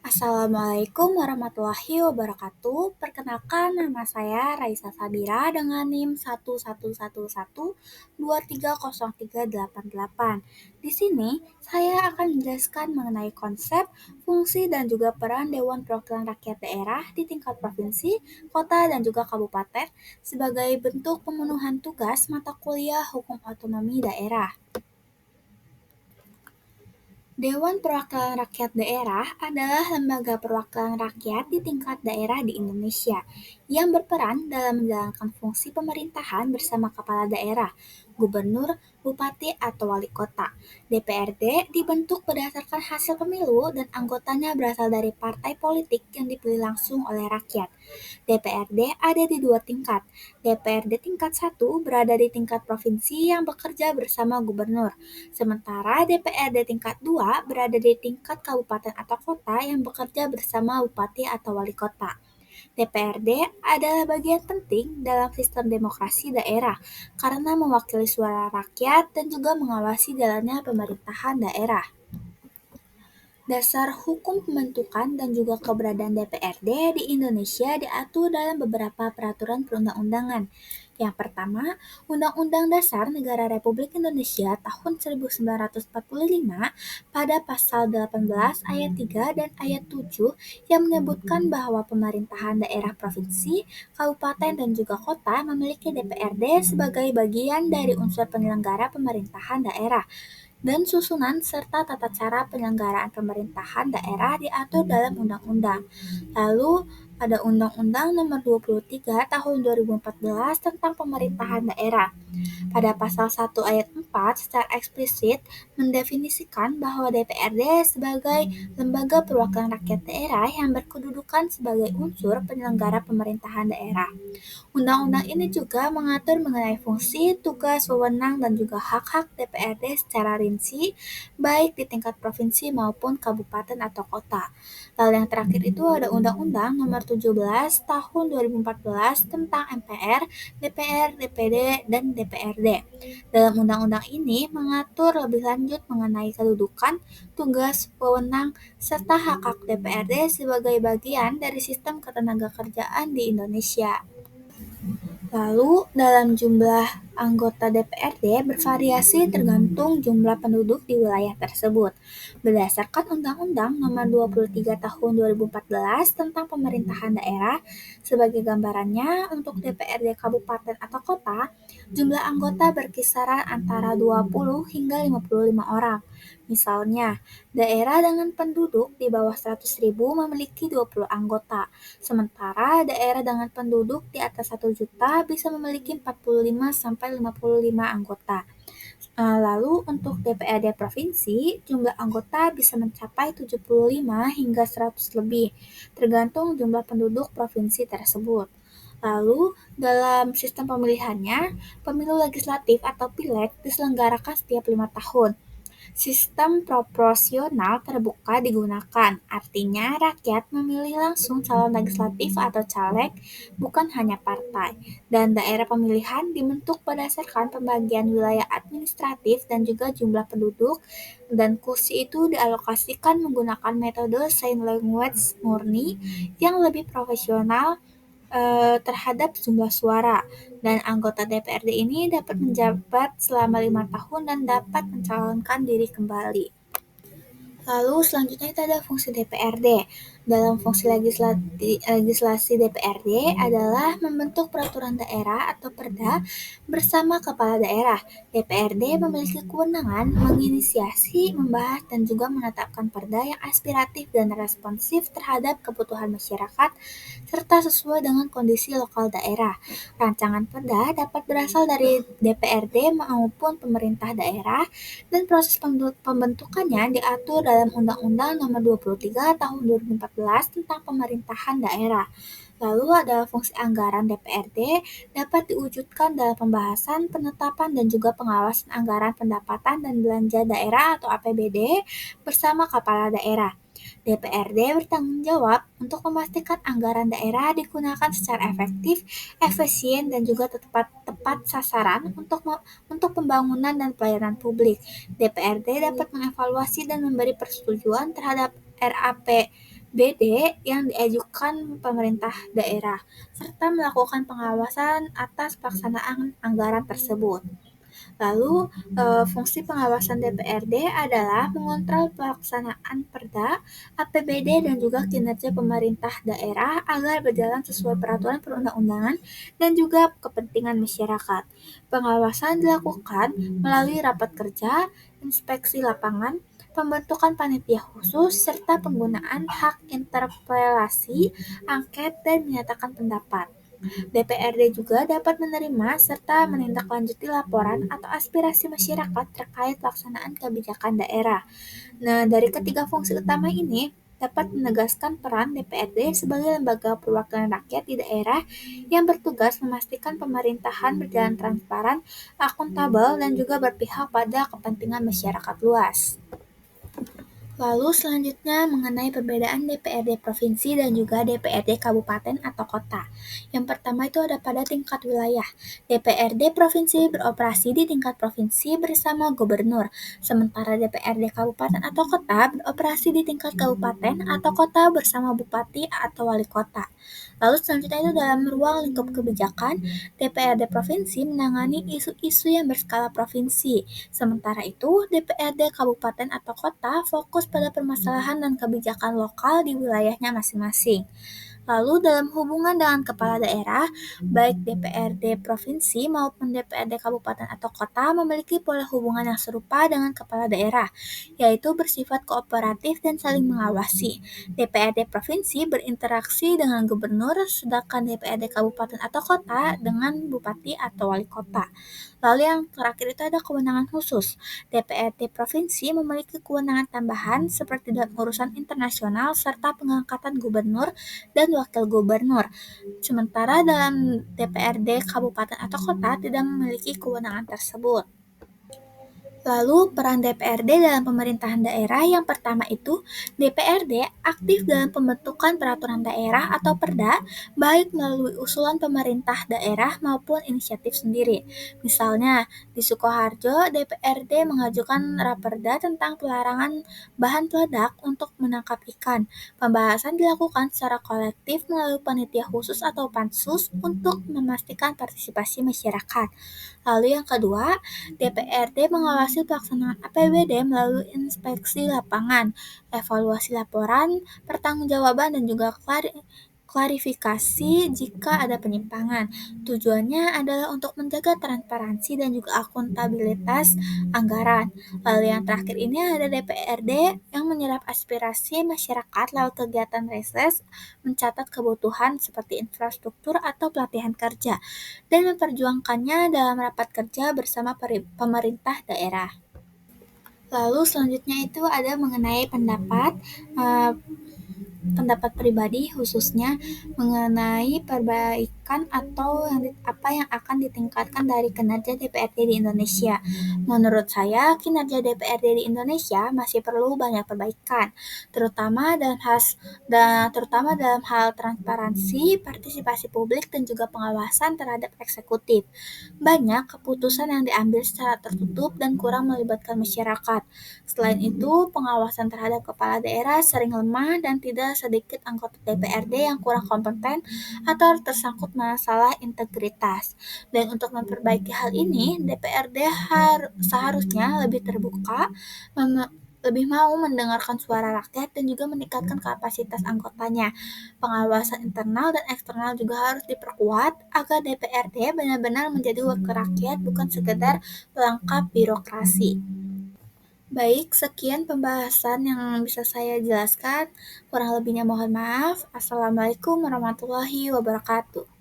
Assalamualaikum warahmatullahi wabarakatuh. Perkenalkan, nama saya Raisa Sabira dengan NIM 11112303888. Di sini saya akan menjelaskan mengenai konsep, fungsi dan juga peran Dewan Perwakilan Rakyat Daerah di tingkat provinsi, kota dan juga kabupaten sebagai bentuk pemenuhan tugas mata kuliah Hukum Otonomi Daerah. Dewan Perwakilan Rakyat Daerah adalah lembaga perwakilan rakyat di tingkat daerah di Indonesia yang berperan dalam menjalankan fungsi pemerintahan bersama kepala daerah, gubernur, bupati, atau wali kota. DPRD dibentuk berdasarkan hasil pemilu dan anggotanya berasal dari partai politik yang dipilih langsung oleh rakyat. DPRD ada di dua tingkat. DPRD tingkat 1 berada di tingkat provinsi yang bekerja bersama gubernur, sementara DPRD tingkat 2 berada di tingkat kabupaten atau kota yang bekerja bersama bupati atau wali kota. DPRD adalah bagian penting dalam sistem demokrasi daerah karena mewakili suara rakyat dan juga mengawasi jalannya pemerintahan daerah. Dasar hukum pembentukan dan juga keberadaan DPRD di Indonesia diatur dalam beberapa peraturan perundang-undangan. Yang pertama, Undang-Undang Dasar Negara Republik Indonesia tahun 1945 pada pasal 18 ayat 3 dan ayat 7 yang menyebutkan bahwa pemerintahan daerah provinsi, kabupaten, dan juga kota memiliki DPRD sebagai bagian dari unsur penyelenggara pemerintahan daerah dan susunan serta tata cara penyelenggaraan pemerintahan daerah diatur dalam undang-undang. Lalu, ada Undang-Undang Nomor 23 Tahun 2014 tentang Pemerintahan Daerah. Pada pasal 1 ayat 4 secara eksplisit mendefinisikan bahwa DPRD sebagai lembaga perwakilan rakyat daerah yang berkedudukan sebagai unsur penyelenggara pemerintahan daerah. Undang-undang ini juga mengatur mengenai fungsi, tugas, wewenang, dan juga hak-hak DPRD secara rinci, baik di tingkat provinsi maupun kabupaten atau kota. Lalu yang terakhir itu ada Undang-Undang Nomor 17 Tahun 2014 tentang MPR, DPR, DPD, dan DPRD. Dalam undang-undang ini mengatur lebih lanjut mengenai kedudukan, tugas, wewenang, serta hak-hak DPRD sebagai bagian dari sistem ketenagakerjaan di Indonesia. Lalu, dalam jumlah anggota DPRD bervariasi tergantung jumlah penduduk di wilayah tersebut. Berdasarkan Undang-Undang Nomor 23 Tahun 2014 tentang Pemerintahan Daerah, sebagai gambarannya untuk DPRD kabupaten atau kota, jumlah anggota berkisaran antara 20 hingga 55 orang. Misalnya, daerah dengan penduduk di bawah 100.000 memiliki 20 anggota, sementara daerah dengan penduduk di atas 1 juta bisa memiliki 45-55 anggota. Lalu untuk DPRD provinsi, jumlah anggota bisa mencapai 75 hingga 100 lebih, tergantung jumlah penduduk provinsi tersebut. Lalu, dalam sistem pemilihannya, pemilu legislatif atau pileg diselenggarakan setiap 5 tahun. Sistem proporsional terbuka digunakan, artinya rakyat memilih langsung calon legislatif atau caleg, bukan hanya partai. Dan daerah pemilihan dibentuk berdasarkan pembagian wilayah administratif dan juga jumlah penduduk, dan kursi itu dialokasikan menggunakan metode sign language murni yang lebih profesional terhadap jumlah suara, dan anggota DPRD ini dapat menjabat selama 5 tahun dan dapat mencalonkan diri kembali. Lalu selanjutnya itu ada fungsi DPRD. Dalam fungsi legislasi DPRD adalah membentuk peraturan daerah atau perda bersama kepala daerah. DPRD memiliki kewenangan menginisiasi, membahas, dan juga menetapkan perda yang aspiratif dan responsif terhadap kebutuhan masyarakat serta sesuai dengan kondisi lokal daerah. Rancangan perda dapat berasal dari DPRD maupun pemerintah daerah dan proses pembentukannya diatur dalam Undang-Undang Nomor 23 Tahun 2014 tentang Pemerintahan Daerah. Lalu ada fungsi anggaran DPRD dapat diwujudkan dalam pembahasan, penetapan, dan juga pengawasan anggaran pendapatan dan belanja daerah atau APBD bersama kepala daerah. DPRD bertanggung jawab untuk memastikan anggaran daerah digunakan secara efektif, efisien, dan juga tepat sasaran untuk pembangunan dan pelayanan publik. DPRD dapat mengevaluasi dan memberi persetujuan terhadap RAP BD yang diajukan pemerintah daerah, serta melakukan pengawasan atas pelaksanaan anggaran tersebut. Lalu, fungsi pengawasan DPRD adalah mengontrol pelaksanaan Perda, APBD, dan juga kinerja pemerintah daerah agar berjalan sesuai peraturan perundang-undangan dan juga kepentingan masyarakat. Pengawasan dilakukan melalui rapat kerja, inspeksi lapangan, pembentukan panitia khusus, serta penggunaan hak interpelasi, angket, dan menyatakan pendapat. DPRD juga dapat menerima serta menindaklanjuti laporan atau aspirasi masyarakat terkait pelaksanaan kebijakan daerah. Nah, dari ketiga fungsi utama ini dapat menegaskan peran DPRD sebagai lembaga perwakilan rakyat di daerah yang bertugas memastikan pemerintahan berjalan transparan, akuntabel, dan juga berpihak pada kepentingan masyarakat luas. Lalu selanjutnya mengenai perbedaan DPRD provinsi dan juga DPRD kabupaten atau kota. Yang pertama itu ada pada tingkat wilayah. DPRD provinsi beroperasi di tingkat provinsi bersama gubernur, sementara DPRD kabupaten atau kota beroperasi di tingkat kabupaten atau kota bersama bupati atau wali kota. Lalu selanjutnya itu dalam ruang lingkup kebijakan, DPRD provinsi menangani isu-isu yang berskala provinsi. Sementara itu, DPRD kabupaten atau kota fokus pada permasalahan dan kebijakan lokal di wilayahnya masing-masing. Lalu dalam hubungan dengan kepala daerah, baik DPRD provinsi maupun DPRD kabupaten atau kota memiliki pola hubungan yang serupa dengan kepala daerah, yaitu bersifat kooperatif dan saling mengawasi. DPRD provinsi berinteraksi dengan gubernur, sedangkan DPRD kabupaten atau kota dengan bupati atau wali kota. Lalu yang terakhir itu ada kewenangan khusus. DPRD provinsi memiliki kewenangan tambahan seperti dalam urusan internasional serta pengangkatan gubernur dan wakil gubernur. Sementara dalam DPRD kabupaten atau kota tidak memiliki kewenangan tersebut. Lalu peran DPRD dalam pemerintahan daerah yang pertama itu DPRD aktif dalam pembentukan peraturan daerah atau perda baik melalui usulan pemerintah daerah maupun inisiatif sendiri. Misalnya di Sukoharjo DPRD mengajukan raperda tentang pelarangan bahan peledak untuk menangkap ikan. Pembahasan dilakukan secara kolektif melalui panitia khusus atau pansus untuk memastikan partisipasi masyarakat. Lalu yang kedua, DPRD mengawasi pelaksanaan APBD melalui inspeksi lapangan, evaluasi laporan, pertanggungjawaban, dan juga klarifikasi jika ada penyimpangan. Tujuannya adalah untuk menjaga transparansi dan juga akuntabilitas anggaran. Lalu yang terakhir ini ada DPRD yang menyerap aspirasi masyarakat lewat kegiatan reses, mencatat kebutuhan seperti infrastruktur atau pelatihan kerja, dan memperjuangkannya dalam rapat kerja bersama pemerintah daerah. Lalu selanjutnya itu ada mengenai eh, pendapat pribadi khususnya mengenai perbaikan atau apa yang akan ditingkatkan dari kinerja DPRD di Indonesia. Menurut saya, kinerja DPRD di Indonesia masih perlu banyak perbaikan, terutama dalam hal transparansi, partisipasi publik, dan juga pengawasan terhadap eksekutif. Banyak keputusan yang diambil secara tertutup dan kurang melibatkan masyarakat. Selain itu, pengawasan terhadap kepala daerah sering lemah dan tidak sedikit anggota DPRD yang kurang kompeten atau tersangkut masalah integritas. Dan untuk memperbaiki hal ini, DPRD seharusnya lebih terbuka, lebih mau mendengarkan suara rakyat dan juga meningkatkan kapasitas anggotanya. Pengawasan internal dan eksternal juga harus diperkuat agar DPRD benar-benar menjadi wakil rakyat bukan sekedar pelengkap birokrasi. Baik, sekian pembahasan yang bisa saya jelaskan. Kurang lebihnya mohon maaf. Assalamualaikum warahmatullahi wabarakatuh.